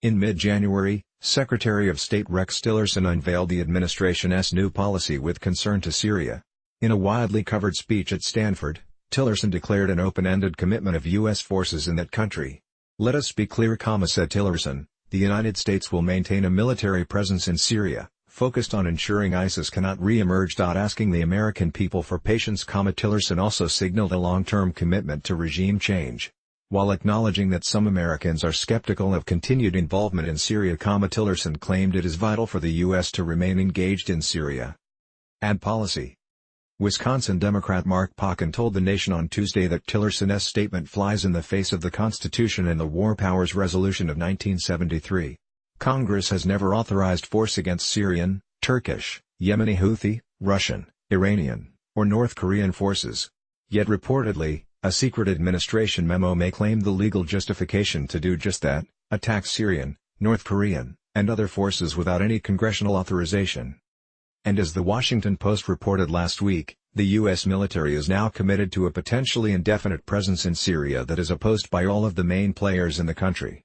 In mid-January, Secretary of State Rex Tillerson unveiled the administration's new policy with concern to Syria. In a widely covered speech at Stanford, Tillerson declared an open-ended commitment of U.S. forces in that country. "Let us be clear," said Tillerson, "the United States will maintain a military presence in Syria, focused on ensuring ISIS cannot re-emerge." Asking the American people for patience, Tillerson also signaled a long-term commitment to regime change. While acknowledging that some Americans are skeptical of continued involvement in Syria, Tillerson claimed it is vital for the U.S. to remain engaged in Syria. Ad policy. Wisconsin Democrat Mark Pocan told The Nation on Tuesday that Tillerson's statement flies in the face of the Constitution and the War Powers Resolution of 1973. Congress has never authorized force against Syrian, Turkish, Yemeni Houthi, Russian, Iranian, or North Korean forces. Yet reportedly, a secret administration memo may claim the legal justification to do just that: attack Syrian, North Korean, and other forces without any congressional authorization. And as the Washington Post reported last week, the U.S. military is now committed to a potentially indefinite presence in Syria that is opposed by all of the main players in the country.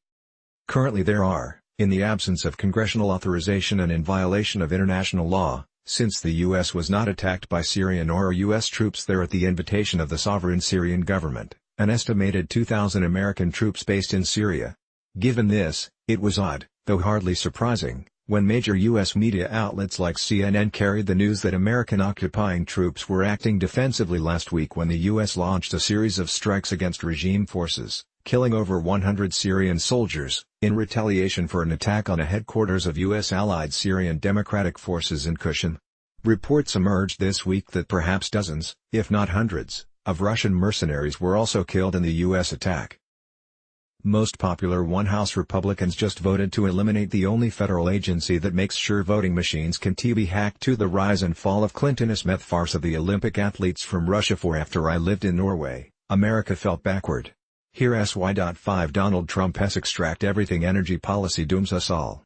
Currently there are, in the absence of congressional authorization and in violation of international law, since the U.S. was not attacked by Syrian or U.S. troops there at the invitation of the sovereign Syrian government, an estimated 2,000 American troops based in Syria. Given this, it was odd, though hardly surprising, when major U.S. media outlets like CNN carried the news that American occupying troops were acting defensively last week when the U.S. launched a series of strikes against regime forces, killing over 100 Syrian soldiers, in retaliation for an attack on a headquarters of U.S. allied Syrian Democratic Forces in Qushan. Reports emerged this week that perhaps dozens, if not hundreds, of Russian mercenaries were also killed in the U.S. attack. Most popular House Republicans just voted to eliminate the only federal agency that makes sure voting machines can be hacked. To the rise and fall of Clinton's myth farce of the Olympic athletes from Russia. For after I lived in Norway, America felt backward. Here's why. 5 Donald Trump's extract everything energy policy dooms us all.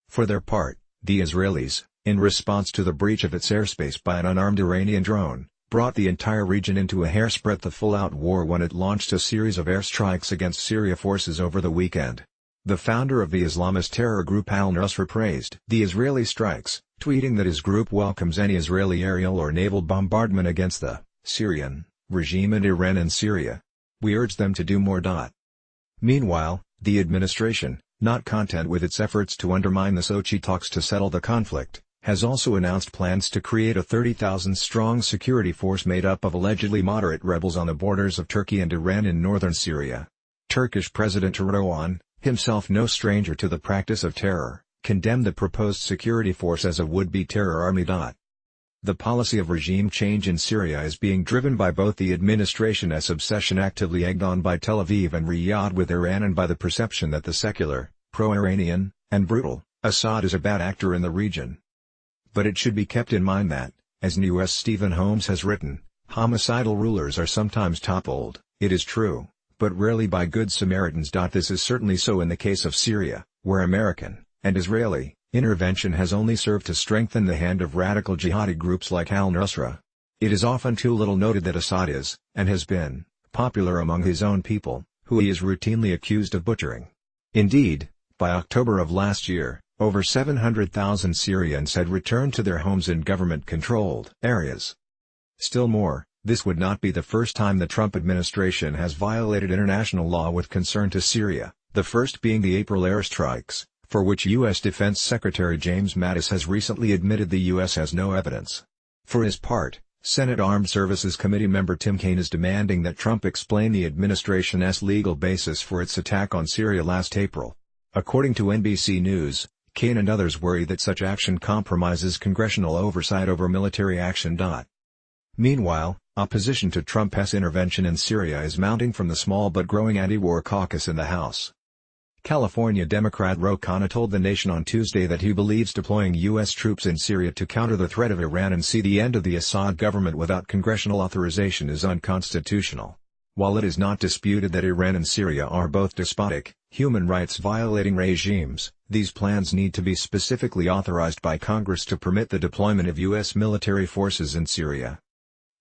For their part, the Israelis, in response to the breach of its airspace by an unarmed Iranian drone, brought the entire region into a hairsbreadth of full-out war when it launched a series of airstrikes against Syria forces over the weekend. The founder of the Islamist terror group al-Nusra praised the Israeli strikes, tweeting that his group welcomes any Israeli aerial or naval bombardment against the Syrian regime and Iran and Syria. We urge them to do more. Meanwhile, the administration, not content with its efforts to undermine the Sochi talks to settle the conflict, has also announced plans to create a 30,000-strong security force made up of allegedly moderate rebels on the borders of Turkey and Iran in northern Syria. Turkish President Erdogan, himself no stranger to the practice of terror, condemned the proposed security force as a would-be terror army. The policy of regime change in Syria is being driven by both the administration's obsession actively egged on by Tel Aviv and Riyadh with Iran and by the perception that the secular, pro-Iranian, and brutal Assad is a bad actor in the region. But it should be kept in mind that, as U.S. Stephen Holmes has written, homicidal rulers are sometimes toppled, it is true, but rarely by good Samaritans. This is certainly so in the case of Syria, where American, and Israeli, intervention has only served to strengthen the hand of radical jihadi groups like al-Nusra. It is often too little noted that Assad is, and has been, popular among his own people, who he is routinely accused of butchering. Indeed, by October of last year, over 700,000 Syrians had returned to their homes in government-controlled areas. Still more, this would not be the first time the Trump administration has violated international law with concern to Syria, the first being the April airstrikes, for which U.S. Defense Secretary James Mattis has recently admitted the U.S. has no evidence. For his part, Senate Armed Services Committee member Tim Kaine is demanding that Trump explain the administration's legal basis for its attack on Syria last April. According to NBC News, Kaine and others worry that such action compromises congressional oversight over military action. Meanwhile, opposition to Trump's intervention in Syria is mounting from the small but growing anti-war caucus in the House. California Democrat Ro Khanna told The Nation on Tuesday that he believes deploying U.S. troops in Syria to counter the threat of Iran and see the end of the Assad government without congressional authorization is unconstitutional. While it is not disputed that Iran and Syria are both despotic, human rights-violating regimes, these plans need to be specifically authorized by Congress to permit the deployment of U.S. military forces in Syria.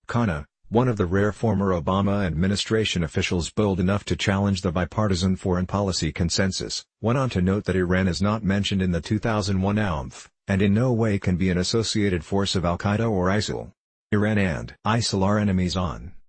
Khanna, One of the rare former Obama administration officials bold enough to challenge the bipartisan foreign policy consensus, went on to note that Iran is not mentioned in the 2001 UNveiled, and in no way can be an associated force of al-Qaeda or ISIL. Iran and ISIL are enemies on